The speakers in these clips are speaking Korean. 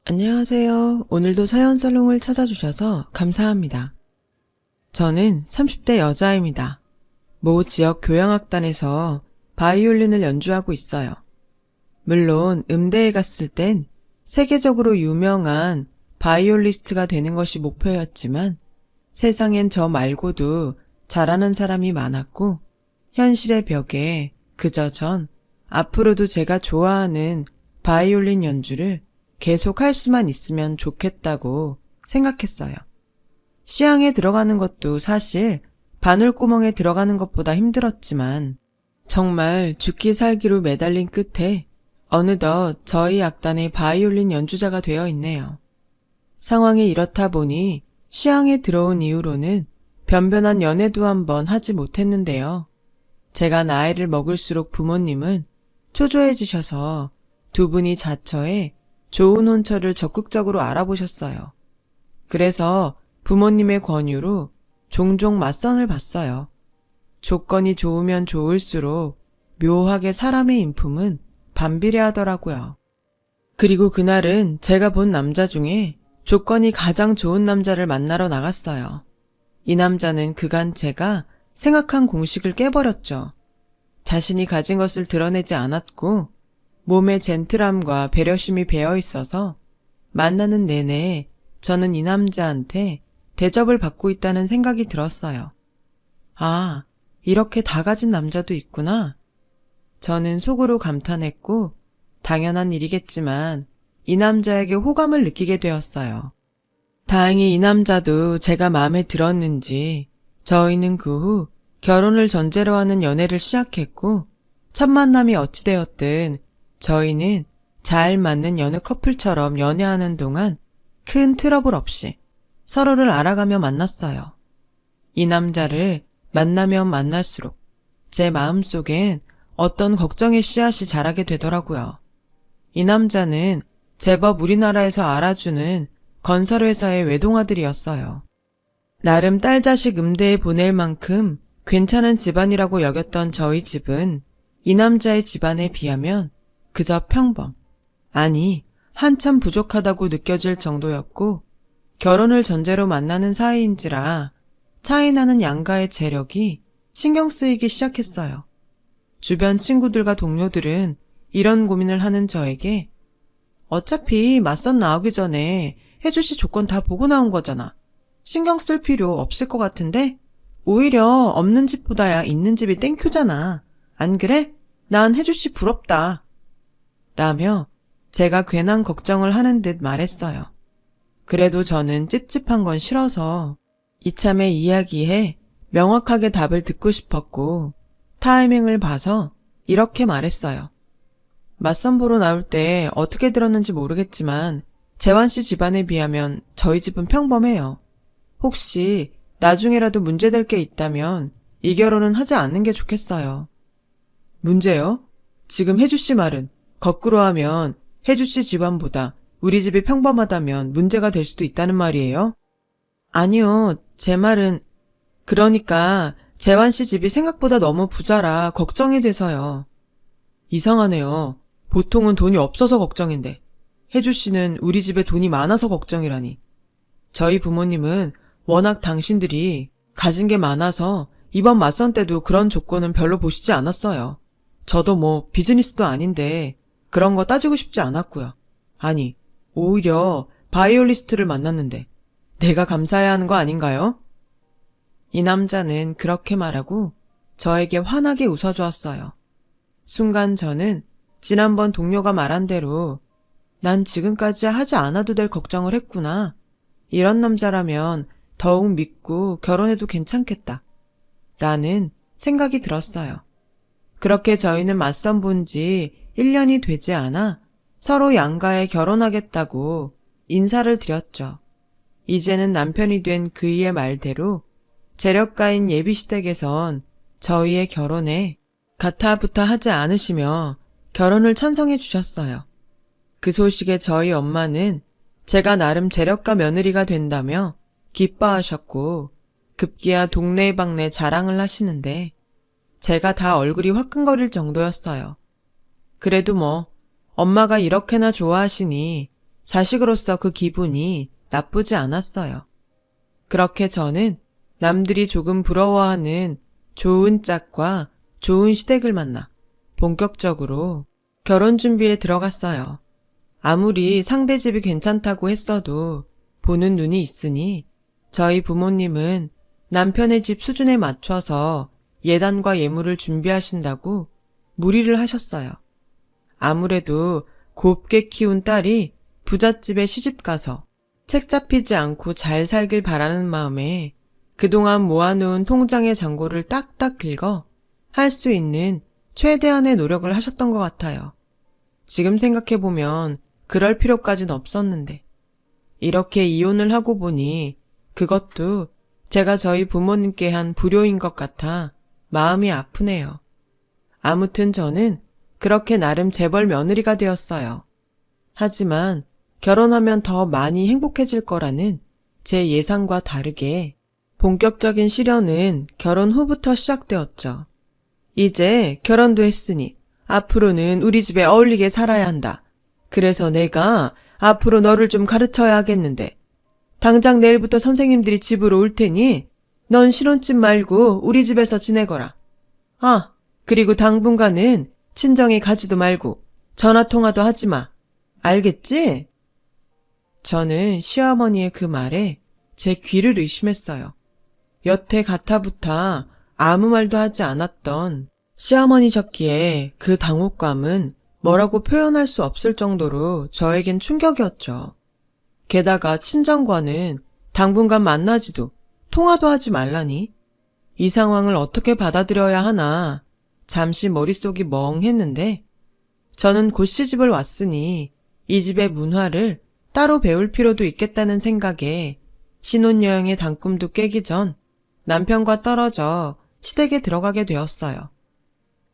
안녕하세요. 오늘도 사연살롱을 찾아주셔서 감사합니다. 저는 30대 여자입니다. 모 지역 교향악단에서 바이올린을 연주하고 있어요. 물론 음대에 갔을 땐 세계적으로 유명한 바이올리스트가 되는 것이 목표였지만 세상엔 저 말고도 잘하는 사람이 많았고 현실의 벽에 그저 전 앞으로도 제가 좋아하는 바이올린 연주를 계속 할 수만 있으면 좋겠다고 생각했어요. 시향에 들어가는 것도 사실 바늘구멍에 들어가는 것보다 힘들었지만 정말 죽기 살기로 매달린 끝에 어느덧 저희 악단의 바이올린 연주자가 되어 있네요. 상황이 이렇다 보니 시향에 들어온 이후로는 변변한 연애도 한번 하지 못했는데요. 제가 나이를 먹을수록 부모님은 초조해지셔서 두 분이 자처해 좋은 혼처를 적극적으로 알아보셨어요. 그래서 부모님의 권유로 종종 맞선을 봤어요. 조건이 좋으면 좋을수록 묘하게 사람의 인품은 반비례하더라고요. 그리고 그날은 제가 본 남자 중에 조건이 가장 좋은 남자를 만나러 나갔어요. 이 남자는 그간 제가 생각한 공식을 깨버렸죠. 자신이 가진 것을 드러내지 않았고 몸에 젠틀함과 배려심이 배어 있어서 만나는 내내 저는 이 남자한테 대접을 받고 있다는 생각이 들었어요. 아, 이렇게 다 가진 남자도 있구나. 저는 속으로 감탄했고 당연한 일이겠지만 이 남자에게 호감을 느끼게 되었어요. 다행히 이 남자도 제가 마음에 들었는지 저희는 그 후 결혼을 전제로 하는 연애를 시작했고 첫 만남이 어찌되었든 저희는 잘 맞는 여느 커플처럼 연애하는 동안 큰 트러블 없이 서로를 알아가며 만났어요. 이 남자를 만나면 만날수록 제 마음속엔 어떤 걱정의 씨앗이 자라게 되더라고요. 이 남자는 제법 우리나라에서 알아주는 건설회사의 외동아들이었어요. 나름 딸 자식 음대에 보낼 만큼 괜찮은 집안이라고 여겼던 저희 집은 이 남자의 집안에 비하면 그저 평범, 아니 한참 부족하다고 느껴질 정도였고 결혼을 전제로 만나는 사이인지라 차이나는 양가의 재력이 신경 쓰이기 시작했어요. 주변 친구들과 동료들은 이런 고민을 하는 저에게 어차피 맞선 나오기 전에 혜주씨 조건 다 보고 나온 거잖아. 신경 쓸 필요 없을 것 같은데? 오히려 없는 집보다야 있는 집이 땡큐잖아. 안 그래? 난 혜주씨 부럽다. 라며 제가 괜한 걱정을 하는 듯 말했어요. 그래도 저는 찝찝한 건 싫어서 이참에 이야기해 명확하게 답을 듣고 싶었고 타이밍을 봐서 이렇게 말했어요. 맞선 보러 나올 때 어떻게 들었는지 모르겠지만 재환 씨 집안에 비하면 저희 집은 평범해요. 혹시 나중에라도 문제될 게 있다면 이 결혼은 하지 않는 게 좋겠어요. 문제요? 지금 혜주 씨 말은 거꾸로 하면 혜주 씨 집안보다 우리 집이 평범하다면 문제가 될 수도 있다는 말이에요? 아니요, 제 말은 그러니까 재환 씨 집이 생각보다 너무 부자라 걱정이 돼서요. 이상하네요. 보통은 돈이 없어서 걱정인데 혜주 씨는 우리 집에 돈이 많아서 걱정이라니. 저희 부모님은 워낙 당신들이 가진 게 많아서 이번 맞선 때도 그런 조건은 별로 보시지 않았어요. 저도 뭐 비즈니스도 아닌데 그런 거 따지고 싶지 않았고요. 아니, 오히려 바이올리스트를 만났는데 내가 감사해야 하는 거 아닌가요? 이 남자는 그렇게 말하고 저에게 환하게 웃어주었어요. 순간 저는 지난번 동료가 말한 대로 난 지금까지 하지 않아도 될 걱정을 했구나. 이런 남자라면 더욱 믿고 결혼해도 괜찮겠다. 라는 생각이 들었어요. 그렇게 저희는 맞선 본 지 1년이 되지 않아 서로 양가에 결혼하겠다고 인사를 드렸죠. 이제는 남편이 된 그이의 말대로 재력가인 예비시댁에선 저희의 결혼에 가타부타 하지 않으시며 결혼을 찬성해 주셨어요. 그 소식에 저희 엄마는 제가 나름 재력가 며느리가 된다며 기뻐하셨고 급기야 동네방네 자랑을 하시는데 제가 다 얼굴이 화끈거릴 정도였어요. 그래도 뭐 엄마가 이렇게나 좋아하시니 자식으로서 그 기분이 나쁘지 않았어요. 그렇게 저는 남들이 조금 부러워하는 좋은 짝과 좋은 시댁을 만나 본격적으로 결혼 준비에 들어갔어요. 아무리 상대 집이 괜찮다고 했어도 보는 눈이 있으니 저희 부모님은 남편의 집 수준에 맞춰서 예단과 예물을 준비하신다고 무리를 하셨어요. 아무래도 곱게 키운 딸이 부잣집에 시집가서 책 잡히지 않고 잘 살길 바라는 마음에 그동안 모아놓은 통장의 잔고를 딱딱 긁어 할 수 있는 최대한의 노력을 하셨던 것 같아요. 지금 생각해보면 그럴 필요까진 없었는데 이렇게 이혼을 하고 보니 그것도 제가 저희 부모님께 한 불효인 것 같아 마음이 아프네요. 아무튼 저는 그렇게 나름 재벌 며느리가 되었어요. 하지만 결혼하면 더 많이 행복해질 거라는 제 예상과 다르게 본격적인 시련은 결혼 후부터 시작되었죠. 이제 결혼도 했으니 앞으로는 우리 집에 어울리게 살아야 한다. 그래서 내가 앞으로 너를 좀 가르쳐야 하겠는데 당장 내일부터 선생님들이 집으로 올 테니 넌 신혼집 말고 우리 집에서 지내거라. 아, 그리고 당분간은 친정에 가지도 말고 전화통화도 하지 마. 알겠지? 저는 시어머니의 그 말에 제 귀를 의심했어요. 여태 가타부타 아무 말도 하지 않았던 시어머니셨기에 그 당혹감은 뭐라고 표현할 수 없을 정도로 저에겐 충격이었죠. 게다가 친정과는 당분간 만나지도 통화도 하지 말라니 이 상황을 어떻게 받아들여야 하나 잠시 머릿속이 멍했는데 저는 곧 시집을 왔으니 이 집의 문화를 따로 배울 필요도 있겠다는 생각에 신혼여행의 단꿈도 깨기 전 남편과 떨어져 시댁에 들어가게 되었어요.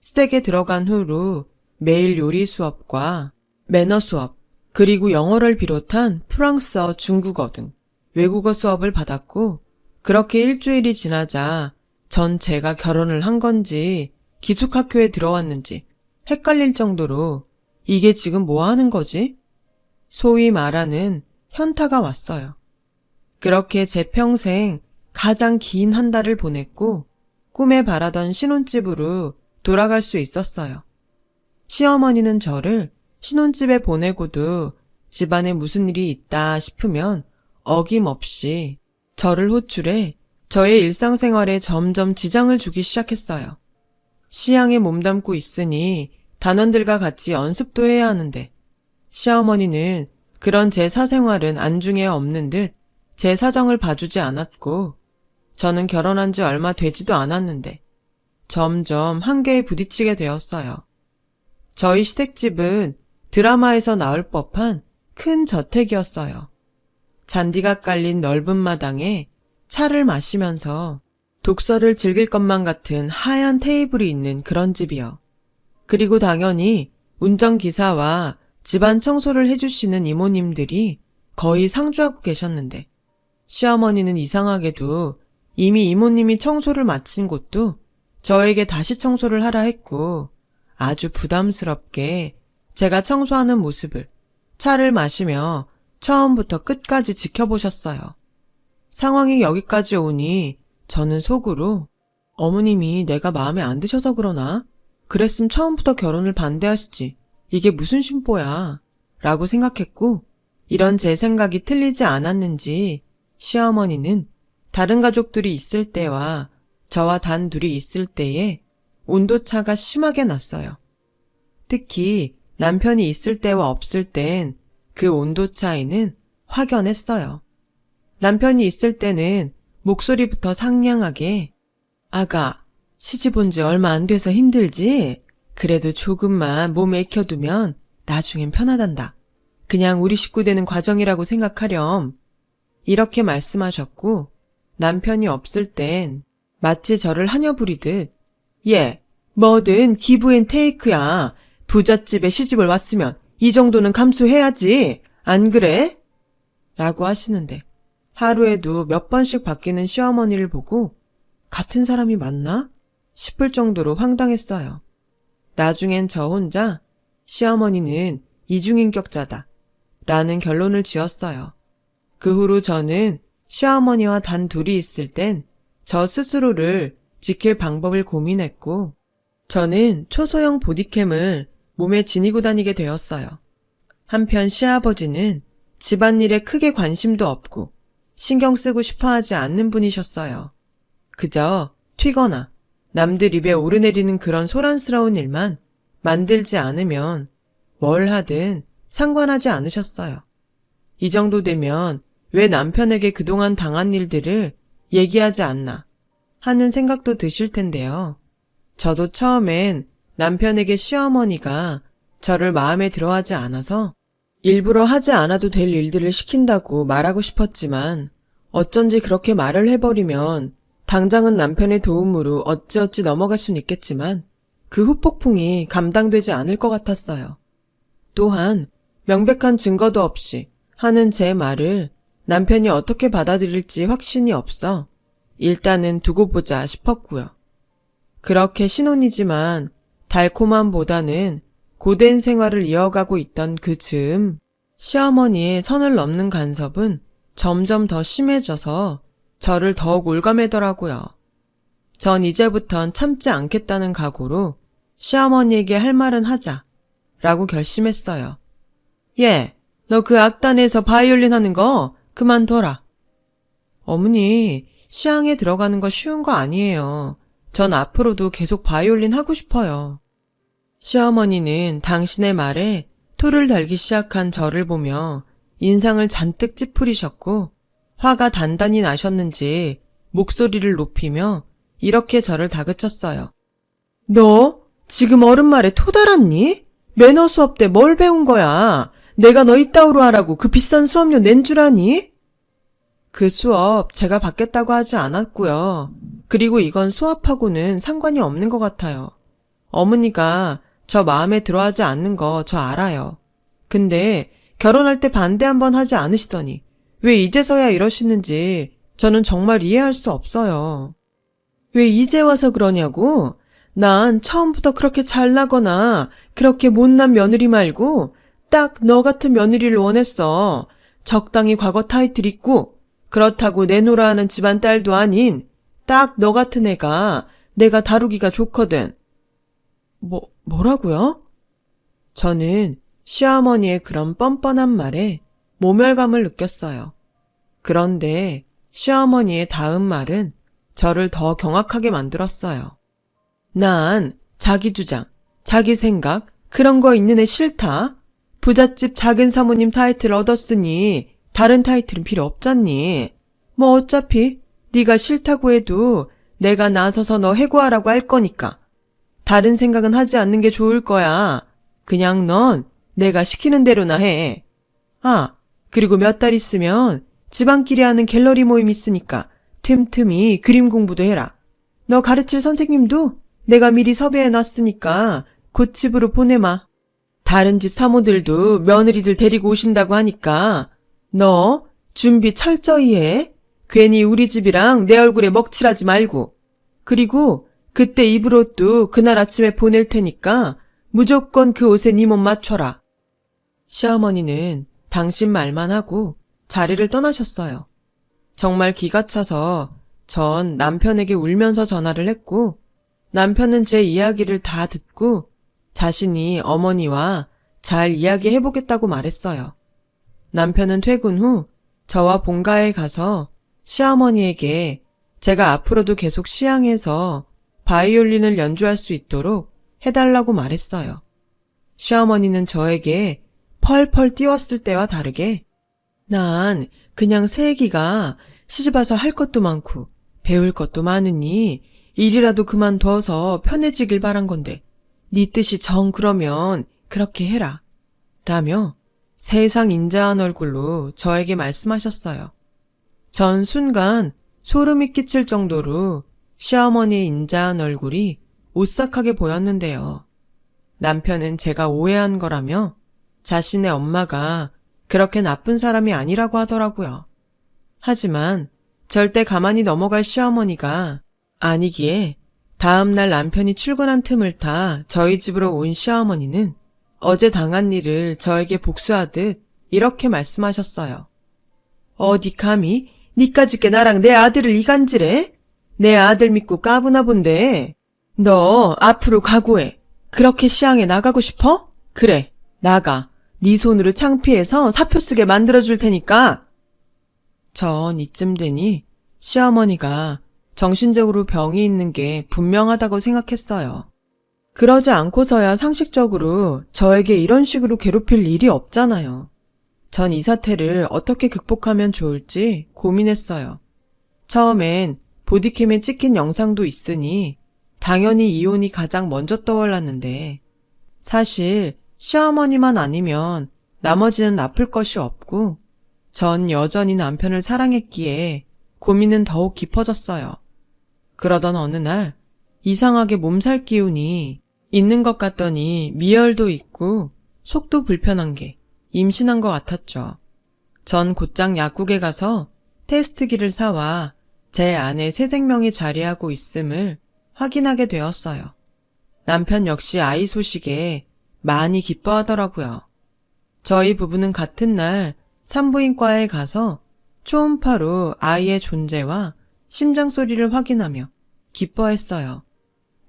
시댁에 들어간 후로 매일 요리 수업과 매너 수업, 그리고 영어를 비롯한 프랑스어, 중국어 등 외국어 수업을 받았고 그렇게 일주일이 지나자 전 제가 결혼을 한 건지 기숙학교에 들어왔는지 헷갈릴 정도로 이게 지금 뭐 하는 거지? 소위 말하는 현타가 왔어요. 그렇게 제 평생 가장 긴 한 달을 보냈고 꿈에 바라던 신혼집으로 돌아갈 수 있었어요. 시어머니는 저를 신혼집에 보내고도 집안에 무슨 일이 있다 싶으면 어김없이 저를 호출해 저의 일상생활에 점점 지장을 주기 시작했어요. 시향에 몸담고 있으니 단원들과 같이 연습도 해야 하는데 시어머니는 그런 제 사생활은 안중에 없는 듯 제 사정을 봐주지 않았고 저는 결혼한 지 얼마 되지도 않았는데 점점 한계에 부딪히게 되었어요. 저희 시댁집은 드라마에서 나올 법한 큰 저택이었어요. 잔디가 깔린 넓은 마당에 차를 마시면서 독서를 즐길 것만 같은 하얀 테이블이 있는 그런 집이요. 그리고 당연히 운전기사와 집안 청소를 해주시는 이모님들이 거의 상주하고 계셨는데 시어머니는 이상하게도 이미 이모님이 청소를 마친 곳도 저에게 다시 청소를 하라 했고 아주 부담스럽게 제가 청소하는 모습을 차를 마시며 처음부터 끝까지 지켜보셨어요. 상황이 여기까지 오니 저는 속으로 어머님이 내가 마음에 안 드셔서 그러나? 그랬으면 처음부터 결혼을 반대하시지. 이게 무슨 심보야? 라고 생각했고 이런 제 생각이 틀리지 않았는지 시어머니는 다른 가족들이 있을 때와 저와 단 둘이 있을 때에 온도차가 심하게 났어요. 특히 남편이 있을 때와 없을 땐 그 온도 차이는 확연했어요. 남편이 있을 때는 목소리부터 상냥하게 아가, 시집 온 지 얼마 안 돼서 힘들지? 그래도 조금만 몸에 익혀두면 나중엔 편하단다. 그냥 우리 식구 되는 과정이라고 생각하렴. 이렇게 말씀하셨고 남편이 없을 땐 마치 저를 하녀 부리듯 예, 뭐든 기브앤테이크야. 부잣집에 시집을 왔으면 이 정도는 감수해야지. 안 그래? 라고 하시는데 하루에도 몇 번씩 바뀌는 시어머니를 보고 같은 사람이 맞나? 싶을 정도로 황당했어요. 나중엔 저 혼자 시어머니는 이중인격자다 라는 결론을 지었어요. 그 후로 저는 시어머니와 단 둘이 있을 땐 저 스스로를 지킬 방법을 고민했고, 저는 초소형 보디캠을 몸에 지니고 다니게 되었어요. 한편 시아버지는 집안일에 크게 관심도 없고 신경 쓰고 싶어 하지 않는 분이셨어요. 그저 튀거나 남들 입에 오르내리는 그런 소란스러운 일만 만들지 않으면 뭘 하든 상관하지 않으셨어요. 이 정도 되면 왜 남편에게 그동안 당한 일들을 얘기하지 않나 하는 생각도 드실 텐데요. 저도 처음엔 남편에게 시어머니가 저를 마음에 들어하지 않아서 일부러 하지 않아도 될 일들을 시킨다고 말하고 싶었지만 어쩐지 그렇게 말을 해버리면 당장은 남편의 도움으로 어찌어찌 넘어갈 순 있겠지만 그 후폭풍이 감당되지 않을 것 같았어요. 또한 명백한 증거도 없이 하는 제 말을 남편이 어떻게 받아들일지 확신이 없어 일단은 두고 보자 싶었고요. 그렇게 신혼이지만 달콤함보다는 고된 생활을 이어가고 있던 그 즈음 시어머니의 선을 넘는 간섭은 점점 더 심해져서 저를 더욱 올가매더라고요. 전 이제부턴 참지 않겠다는 각오로 시어머니에게 할 말은 하자 라고 결심했어요. 예, 너 그 악단에서 바이올린 하는 거 그만둬라. 어머니, 시향에 들어가는 거 쉬운 거 아니에요. 전 앞으로도 계속 바이올린 하고 싶어요. 시어머니는 당신의 말에 토를 달기 시작한 저를 보며 인상을 잔뜩 찌푸리셨고 화가 단단히 나셨는지 목소리를 높이며 이렇게 저를 다그쳤어요. 너 지금 어른 말에 토 달았니? 매너 수업 때 뭘 배운 거야? 내가 너 이따위로 하라고 그 비싼 수업료 낸 줄 아니? 그 수업 제가 받겠다고 하지 않았고요. 그리고 이건 수업하고는 상관이 없는 것 같아요. 어머니가 저 마음에 들어하지 않는 거 저 알아요. 근데 결혼할 때 반대 한번 하지 않으시더니 왜 이제서야 이러시는지 저는 정말 이해할 수 없어요. 왜 이제 와서 그러냐고? 난 처음부터 그렇게 잘나거나 그렇게 못난 며느리 말고 딱 너 같은 며느리를 원했어. 적당히 과거 타이틀 있고 그렇다고 내놓으라 하는 집안 딸도 아닌 딱 너 같은 애가 내가 다루기가 좋거든. 뭐라고요? 저는 시어머니의 그런 뻔뻔한 말에 모멸감을 느꼈어요. 그런데 시어머니의 다음 말은 저를 더 경악하게 만들었어요. 난 자기 주장, 자기 생각 그런 거 있는 애 싫다. 부잣집 작은 사모님 타이틀 얻었으니 다른 타이틀은 필요 없잖니. 뭐 어차피 네가 싫다고 해도 내가 나서서 너 해고하라고 할 거니까. 다른 생각은 하지 않는 게 좋을 거야. 그냥 넌 내가 시키는 대로나 해. 아, 그리고 몇 달 있으면 집안끼리 하는 갤러리 모임 있으니까 틈틈이 그림 공부도 해라. 너 가르칠 선생님도 내가 미리 섭외해놨으니까 곧 집으로 보내마. 다른 집 사모들도 며느리들 데리고 오신다고 하니까 너 준비 철저히 해. 괜히 우리 집이랑 내 얼굴에 먹칠하지 말고. 그리고 그때 입을 옷도 그날 아침에 보낼 테니까 무조건 그 옷에 네 몸 맞춰라. 시어머니는 당신 말만 하고 자리를 떠나셨어요. 정말 기가 차서 전 남편에게 울면서 전화를 했고 남편은 제 이야기를 다 듣고 자신이 어머니와 잘 이야기해보겠다고 말했어요. 남편은 퇴근 후 저와 본가에 가서 시어머니에게 제가 앞으로도 계속 시향해서 바이올린을 연주할 수 있도록 해달라고 말했어요. 시어머니는 저에게 펄펄 뛰었을 때와 다르게 난 그냥 새애기가 시집와서 할 것도 많고 배울 것도 많으니 일이라도 그만둬서 편해지길 바란 건데 네 뜻이 정 그러면 그렇게 해라 라며 세상 인자한 얼굴로 저에게 말씀하셨어요. 전 순간 소름이 끼칠 정도로 시어머니의 인자한 얼굴이 오싹하게 보였는데요. 남편은 제가 오해한 거라며 자신의 엄마가 그렇게 나쁜 사람이 아니라고 하더라고요. 하지만 절대 가만히 넘어갈 시어머니가 아니기에 다음날 남편이 출근한 틈을 타 저희 집으로 온 시어머니는 어제 당한 일을 저에게 복수하듯 이렇게 말씀하셨어요. 어디 감히 니까짓게 나랑 내 아들을 이간질해? 내 아들 믿고 까부나 본데. 너 앞으로 각오해. 그렇게 시향에 나가고 싶어? 그래, 나가. 네 손으로 창피해서 사표 쓰게 만들어줄 테니까. 전 이쯤 되니 시어머니가 정신적으로 병이 있는 게 분명하다고 생각했어요. 그러지 않고서야 상식적으로 저에게 이런 식으로 괴롭힐 일이 없잖아요. 전 이 사태를 어떻게 극복하면 좋을지 고민했어요. 처음엔 보디캠에 찍힌 영상도 있으니 당연히 이혼이 가장 먼저 떠올랐는데 사실 시어머니만 아니면 나머지는 아플 것이 없고 전 여전히 남편을 사랑했기에 고민은 더욱 깊어졌어요. 그러던 어느 날 이상하게 몸살 기운이 있는 것 같더니 미열도 있고 속도 불편한 게 임신한 것 같았죠. 전 곧장 약국에 가서 테스트기를 사와 제 안에 새 생명이 자리하고 있음을 확인하게 되었어요. 남편 역시 아이 소식에 많이 기뻐하더라고요. 저희 부부는 같은 날 산부인과에 가서 초음파로 아이의 존재와 심장 소리를 확인하며 기뻐했어요.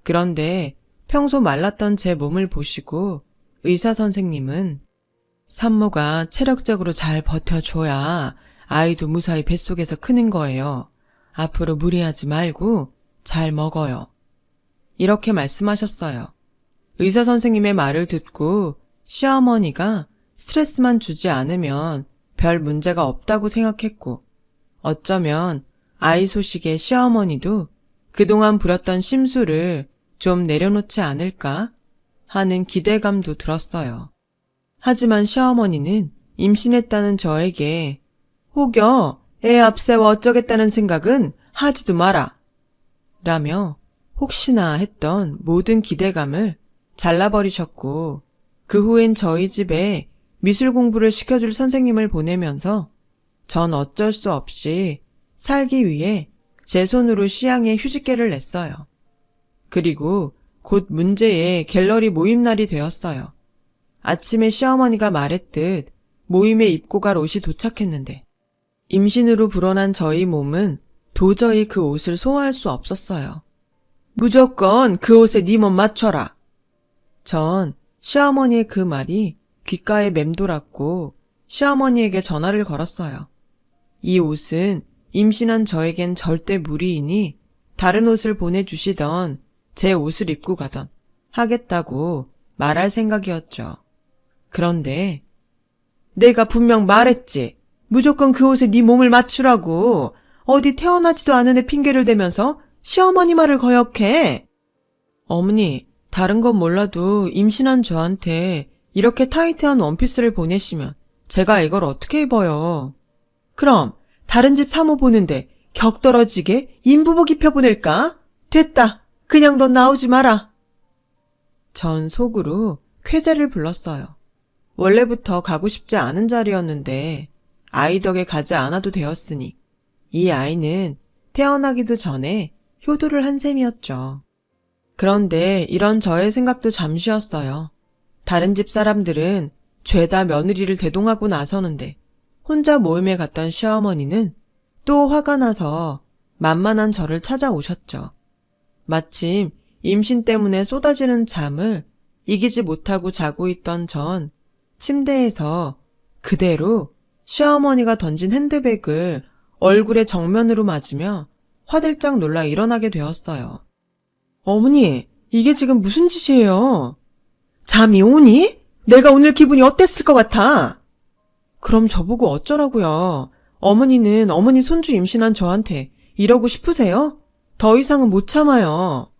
그런데 평소 말랐던 제 몸을 보시고 의사 선생님은 산모가 체력적으로 잘 버텨줘야 아이도 무사히 뱃속에서 크는 거예요. 앞으로 무리하지 말고 잘 먹어요. 이렇게 말씀하셨어요. 의사 선생님의 말을 듣고 시어머니가 스트레스만 주지 않으면 별 문제가 없다고 생각했고 어쩌면 아이 소식에 시어머니도 그동안 부렸던 심술을 좀 내려놓지 않을까 하는 기대감도 들었어요. 하지만 시어머니는 임신했다는 저에게 혹여 애 앞세워 어쩌겠다는 생각은 하지도 마라 라며 혹시나 했던 모든 기대감을 잘라버리셨고 그 후엔 저희 집에 미술 공부를 시켜줄 선생님을 보내면서 전 어쩔 수 없이 살기 위해 제 손으로 시향에 휴직계를 냈어요. 그리고 곧 문제의 갤러리 모임 날이 되었어요. 아침에 시어머니가 말했듯 모임에 입고 갈 옷이 도착했는데 임신으로 불어난 저희 몸은 도저히 그 옷을 소화할 수 없었어요. 무조건 그 옷에 네 몸 맞춰라. 전 시어머니의 그 말이 귓가에 맴돌았고 시어머니에게 전화를 걸었어요. 이 옷은 임신한 저에겐 절대 무리이니 다른 옷을 보내주시던 제 옷을 입고 가던 하겠다고 말할 생각이었죠. 그런데 내가 분명 말했지. 무조건 그 옷에 네 몸을 맞추라고. 어디 태어나지도 않은 애 핑계를 대면서 시어머니 말을 거역해. 어머니, 다른 건 몰라도 임신한 저한테 이렇게 타이트한 원피스를 보내시면 제가 이걸 어떻게 입어요? 그럼 다른 집 사모 보는데 격 떨어지게 인부복 입혀보낼까? 됐다. 그냥 넌 나오지 마라. 전 속으로 쾌재를 불렀어요. 원래부터 가고 싶지 않은 자리였는데 아이 덕에 가지 않아도 되었으니 이 아이는 태어나기도 전에 효도를 한 셈이었죠. 그런데 이런 저의 생각도 잠시였어요. 다른 집 사람들은 죄다 며느리를 대동하고 나서는데 혼자 모임에 갔던 시어머니는 또 화가 나서 만만한 저를 찾아오셨죠. 마침 임신 때문에 쏟아지는 잠을 이기지 못하고 자고 있던 전 침대에서 그대로 시어머니가 던진 핸드백을 얼굴에 정면으로 맞으며 화들짝 놀라 일어나게 되었어요. 어머니, 이게 지금 무슨 짓이에요? 잠이 오니? 내가 오늘 기분이 어땠을 것 같아? 그럼 저보고 어쩌라고요? 어머니는 어머니 손주 임신한 저한테 이러고 싶으세요? 더 이상은 못 참아요.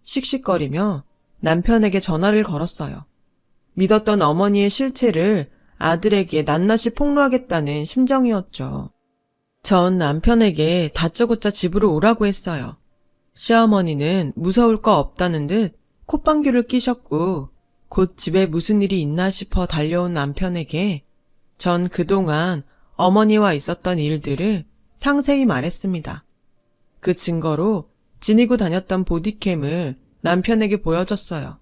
씩씩거리며 남편에게 전화를 걸었어요. 믿었던 어머니의 실체를 아들에게 낱낱이 폭로하겠다는 심정이었죠. 전 남편에게 다짜고짜 집으로 오라고 했어요. 시어머니는 무서울 거 없다는 듯 콧방귀를 끼셨고 곧 집에 무슨 일이 있나 싶어 달려온 남편에게 전 그동안 어머니와 있었던 일들을 상세히 말했습니다. 그 증거로 지니고 다녔던 보디캠을 남편에게 보여줬어요.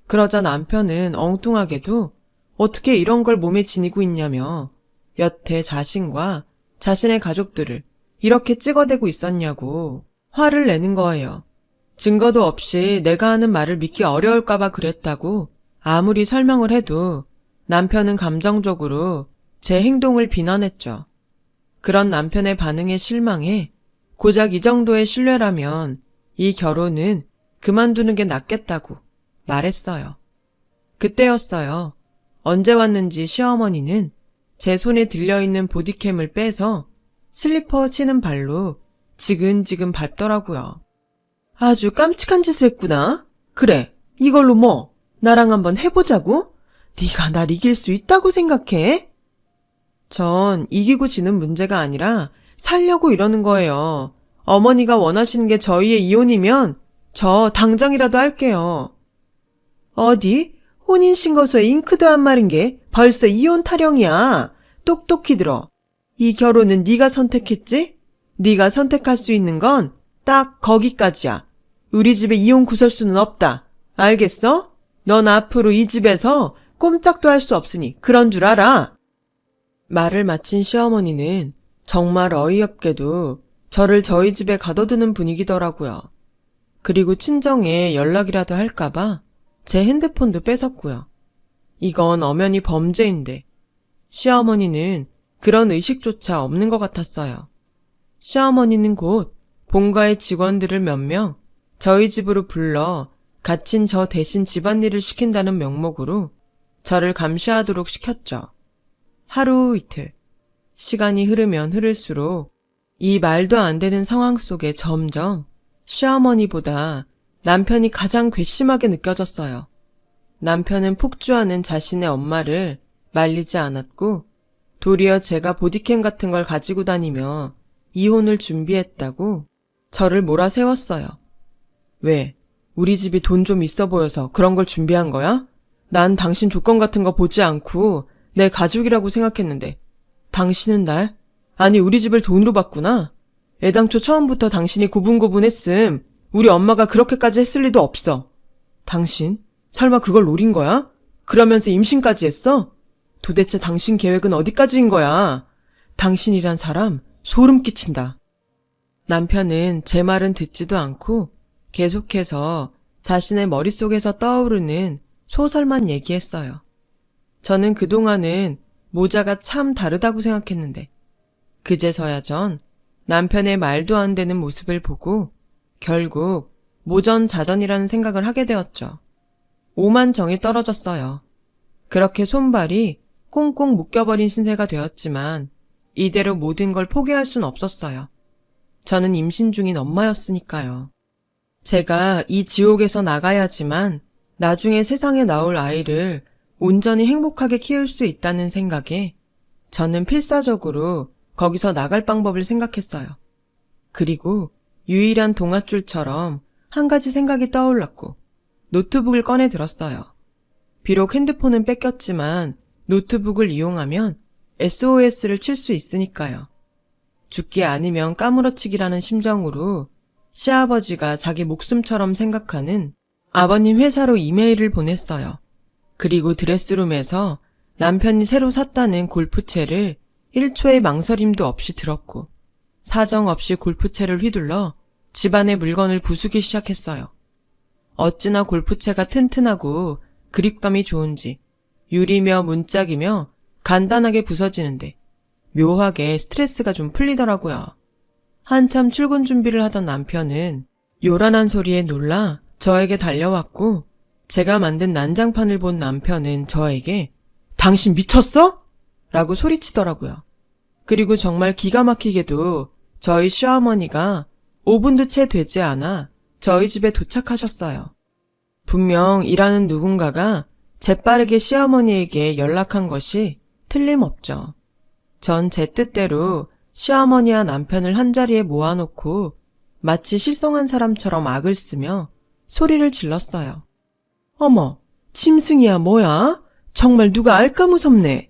그러자 남편은 엉뚱하게도 어떻게 이런 걸 몸에 지니고 있냐며 여태 자신과 자신의 가족들을 이렇게 찍어대고 있었냐고 화를 내는 거예요. 증거도 없이 내가 하는 말을 믿기 어려울까봐 그랬다고 아무리 설명을 해도 남편은 감정적으로 제 행동을 비난했죠. 그런 남편의 반응에 실망해 고작 이 정도의 신뢰라면 이 결혼은 그만두는 게 낫겠다고 말했어요. 그때였어요. 언제 왔는지 시어머니는 제 손에 들려있는 보디캠을 빼서 슬리퍼 치는 발로 지근지근 밟더라고요. 아주 깜찍한 짓을 했구나. 그래, 이걸로 뭐 나랑 한번 해보자고? 네가 날 이길 수 있다고 생각해? 전 이기고 지는 문제가 아니라 살려고 이러는 거예요. 어머니가 원하시는 게 저희의 이혼이면 저 당장이라도 할게요. 어디? 혼인신고서에 잉크도 안 마른 게 벌써 이혼 타령이야. 똑똑히 들어. 이 결혼은 네가 선택했지? 네가 선택할 수 있는 건 딱 거기까지야. 우리 집에 이혼 구설수는 없다. 알겠어? 넌 앞으로 이 집에서 꼼짝도 할 수 없으니 그런 줄 알아. 말을 마친 시어머니는 정말 어이없게도 저를 저희 집에 가둬두는 분위기더라고요. 그리고 친정에 연락이라도 할까봐 제 핸드폰도 뺏었고요. 이건 엄연히 범죄인데 시어머니는 그런 의식조차 없는 것 같았어요. 시어머니는 곧 본가의 직원들을 몇 명 저희 집으로 불러 갇힌 저 대신 집안일을 시킨다는 명목으로 저를 감시하도록 시켰죠. 하루 이틀, 시간이 흐르면 흐를수록 이 말도 안 되는 상황 속에 점점 시어머니보다 남편이 가장 괘씸하게 느껴졌어요. 남편은 폭주하는 자신의 엄마를 말리지 않았고 도리어 제가 보디캠 같은 걸 가지고 다니며 이혼을 준비했다고 저를 몰아세웠어요. 왜? 우리 집이 돈 좀 있어 보여서 그런 걸 준비한 거야? 난 당신 조건 같은 거 보지 않고 내 가족이라고 생각했는데 당신은 날? 아니 우리 집을 돈으로 봤구나. 애당초 처음부터 당신이 고분고분했음 우리 엄마가 그렇게까지 했을 리도 없어. 당신? 설마 그걸 노린 거야? 그러면서 임신까지 했어? 도대체 당신 계획은 어디까지인 거야? 당신이란 사람 소름 끼친다. 남편은 제 말은 듣지도 않고 계속해서 자신의 머릿속에서 떠오르는 소설만 얘기했어요. 저는 그동안은 모자가 참 다르다고 생각했는데 그제서야 전 남편의 말도 안 되는 모습을 보고 결국 모전자전이라는 생각을 하게 되었죠. 오만정이 떨어졌어요. 그렇게 손발이 꽁꽁 묶여버린 신세가 되었지만 이대로 모든 걸 포기할 순 없었어요. 저는 임신 중인 엄마였으니까요. 제가 이 지옥에서 나가야지만 나중에 세상에 나올 아이를 온전히 행복하게 키울 수 있다는 생각에 저는 필사적으로 거기서 나갈 방법을 생각했어요. 그리고 유일한 동아줄처럼 한 가지 생각이 떠올랐고 노트북을 꺼내 들었어요. 비록 핸드폰은 뺏겼지만 노트북을 이용하면 SOS를 칠 수 있으니까요. 죽기 아니면 까무러치기라는 심정으로 시아버지가 자기 목숨처럼 생각하는 아버님 회사로 이메일을 보냈어요. 그리고 드레스룸에서 남편이 새로 샀다는 골프채를 1초의 망설임도 없이 들었고 사정없이 골프채를 휘둘러 집안의 물건을 부수기 시작했어요. 어찌나 골프채가 튼튼하고 그립감이 좋은지 유리며 문짝이며 간단하게 부서지는데 묘하게 스트레스가 좀 풀리더라고요. 한참 출근 준비를 하던 남편은 요란한 소리에 놀라 저에게 달려왔고 제가 만든 난장판을 본 남편은 저에게 당신 미쳤어? 라고 소리치더라고요. 그리고 정말 기가 막히게도 저희 시어머니가 5분도 채 되지 않아 저희 집에 도착하셨어요. 분명 일하는 누군가가 재빠르게 시어머니에게 연락한 것이 틀림없죠. 전 제 뜻대로 시어머니와 남편을 한자리에 모아놓고 마치 실성한 사람처럼 악을 쓰며 소리를 질렀어요. 어머, 짐승이야 뭐야? 정말 누가 알까 무섭네.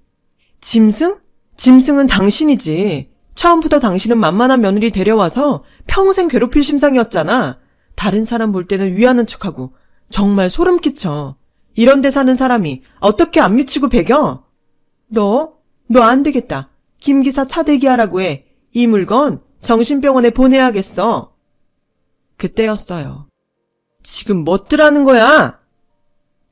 짐승? 짐승은 당신이지. 처음부터 당신은 만만한 며느리 데려와서 평생 괴롭힐 심상이었잖아. 다른 사람 볼 때는 위하는 척하고 정말 소름 끼쳐. 이런 데 사는 사람이 어떻게 안 미치고 배겨? 너 안 되겠다. 김 기사 차 대기하라고 해. 이 물건 정신병원에 보내야겠어. 그때였어요. 지금 뭣들하는 거야?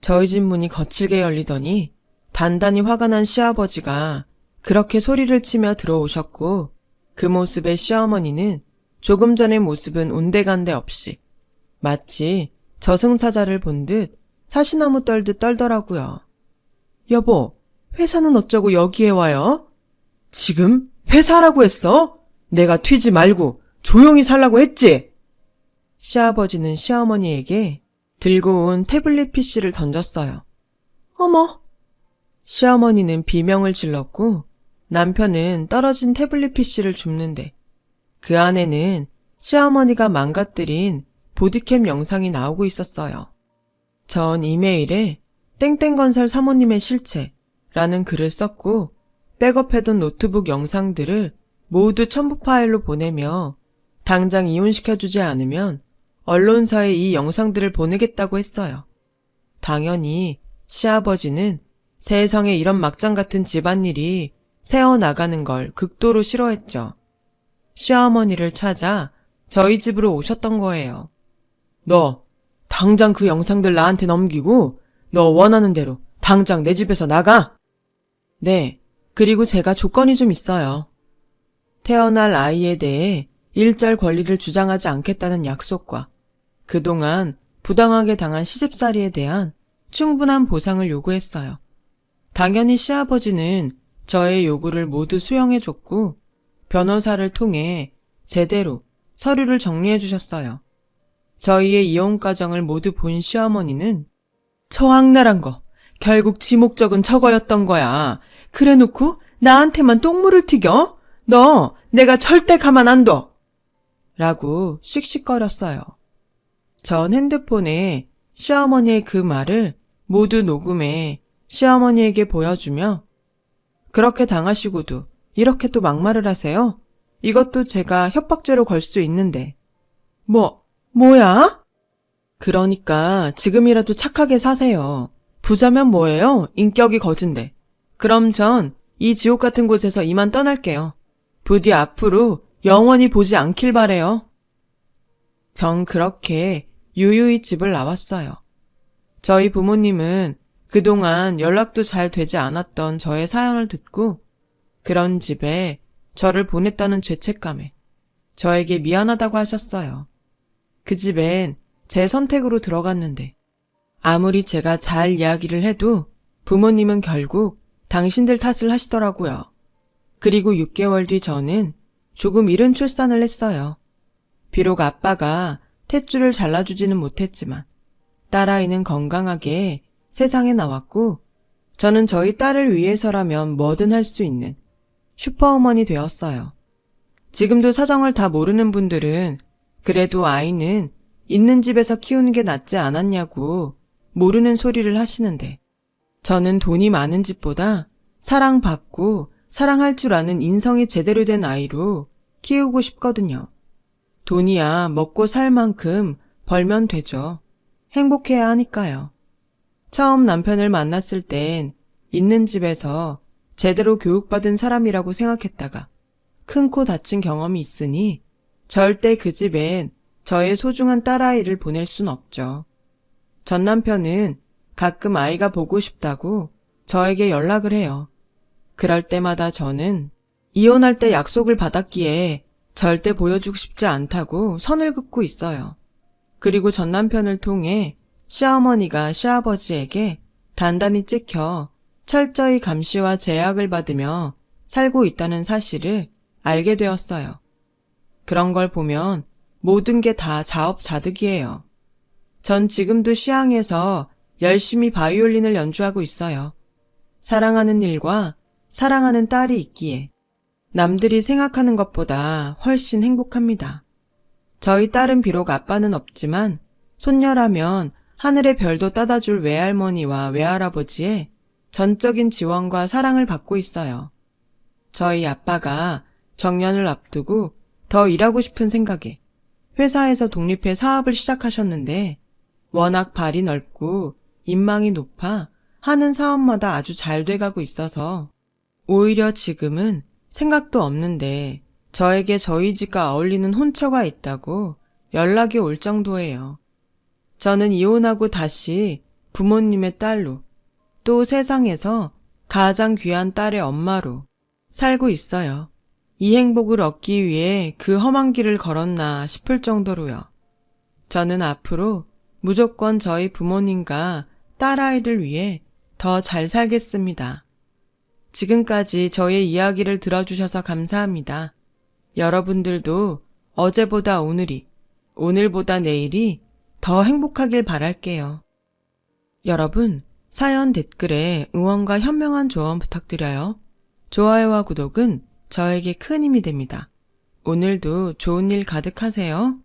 저희 집 문이 거칠게 열리더니 단단히 화가 난 시아버지가 그렇게 소리를 치며 들어오셨고 그 모습에 시어머니는 조금 전의 모습은 온데간데 없이 마치 저승사자를 본 듯 사시나무 떨듯 떨더라고요. 여보, 회사는 어쩌고 여기에 와요? 지금 회사라고 했어? 내가 튀지 말고 조용히 살라고 했지? 시아버지는 시어머니에게 들고 온 태블릿 PC를 던졌어요. 어머! 시어머니는 비명을 질렀고 남편은 떨어진 태블릿 PC를 줍는데 그 안에는 시어머니가 망가뜨린 보디캠 영상이 나오고 있었어요. 전 이메일에 땡땡건설 사모님의 실체라는 글을 썼고 백업해둔 노트북 영상들을 모두 첨부 파일로 보내며 당장 이혼시켜주지 않으면 언론사에 이 영상들을 보내겠다고 했어요. 당연히 시아버지는 세상에 이런 막장 같은 집안일이 새어나가는 걸 극도로 싫어했죠. 시어머니를 찾아 저희 집으로 오셨던 거예요. 너 당장 그 영상들 나한테 넘기고 너 원하는 대로 당장 내 집에서 나가. 네, 그리고 제가 조건이 좀 있어요. 태어날 아이에 대해 일절 권리를 주장하지 않겠다는 약속과 그동안 부당하게 당한 시집살이에 대한 충분한 보상을 요구했어요. 당연히 시아버지는 저의 요구를 모두 수용해줬고 변호사를 통해 제대로 서류를 정리해 주셨어요. 저희의 이혼 과정을 모두 본 시어머니는 처악랄한 거 결국 지 목적은 저거였던 거야. 그래놓고 나한테만 똥물을 튀겨? 너 내가 절대 가만 안 둬! 라고 씩씩거렸어요. 전 핸드폰에 시어머니의 그 말을 모두 녹음해 시어머니에게 보여주며 그렇게 당하시고도 이렇게 또 막말을 하세요? 이것도 제가 협박죄로 걸 수 있는데. 뭐야? 그러니까 지금이라도 착하게 사세요. 부자면 뭐예요? 인격이 거진데. 그럼 전 이 지옥 같은 곳에서 이만 떠날게요. 부디 앞으로 영원히 보지 않길 바래요. 전 그렇게 유유히 집을 나왔어요. 저희 부모님은 그동안 연락도 잘 되지 않았던 저의 사연을 듣고 그런 집에 저를 보냈다는 죄책감에 저에게 미안하다고 하셨어요. 그 집엔 제 선택으로 들어갔는데 아무리 제가 잘 이야기를 해도 부모님은 결국 당신들 탓을 하시더라고요. 그리고 6개월 뒤 저는 조금 이른 출산을 했어요. 비록 아빠가 탯줄을 잘라주지는 못했지만 딸아이는 건강하게 세상에 나왔고 저는 저희 딸을 위해서라면 뭐든 할 수 있는 슈퍼우먼이 되었어요. 지금도 사정을 다 모르는 분들은 그래도 아이는 있는 집에서 키우는 게 낫지 않았냐고 모르는 소리를 하시는데 저는 돈이 많은 집보다 사랑받고 사랑할 줄 아는 인성이 제대로 된 아이로 키우고 싶거든요. 돈이야 먹고 살 만큼 벌면 되죠. 행복해야 하니까요. 처음 남편을 만났을 땐 있는 집에서 제대로 교육받은 사람이라고 생각했다가 큰 코 다친 경험이 있으니 절대 그 집엔 저의 소중한 딸아이를 보낼 순 없죠. 전 남편은 가끔 아이가 보고 싶다고 저에게 연락을 해요. 그럴 때마다 저는 이혼할 때 약속을 받았기에 절대 보여주고 싶지 않다고 선을 긋고 있어요. 그리고 전 남편을 통해 시어머니가 시아버지에게 단단히 찍혀 철저히 감시와 제약을 받으며 살고 있다는 사실을 알게 되었어요. 그런 걸 보면 모든 게 다 자업자득이에요. 전 지금도 시향에서 열심히 바이올린을 연주하고 있어요. 사랑하는 일과 사랑하는 딸이 있기에 남들이 생각하는 것보다 훨씬 행복합니다. 저희 딸은 비록 아빠는 없지만 손녀라면 하늘의 별도 따다줄 외할머니와 외할아버지의 전적인 지원과 사랑을 받고 있어요. 저희 아빠가 정년을 앞두고 더 일하고 싶은 생각에 회사에서 독립해 사업을 시작하셨는데 워낙 발이 넓고 인망이 높아 하는 사업마다 아주 잘 돼가고 있어서 오히려 지금은 생각도 없는데 저에게 저희 집과 어울리는 혼처가 있다고 연락이 올 정도예요. 저는 이혼하고 다시 부모님의 딸로 또 세상에서 가장 귀한 딸의 엄마로 살고 있어요. 이 행복을 얻기 위해 그 험한 길을 걸었나 싶을 정도로요. 저는 앞으로 무조건 저희 부모님과 딸아이를 위해 더 잘 살겠습니다. 지금까지 저의 이야기를 들어주셔서 감사합니다. 여러분들도 어제보다 오늘이, 오늘보다 내일이 더 행복하길 바랄게요. 여러분, 사연 댓글에 응원과 현명한 조언 부탁드려요. 좋아요와 구독은 저에게 큰 힘이 됩니다. 오늘도 좋은 일 가득하세요.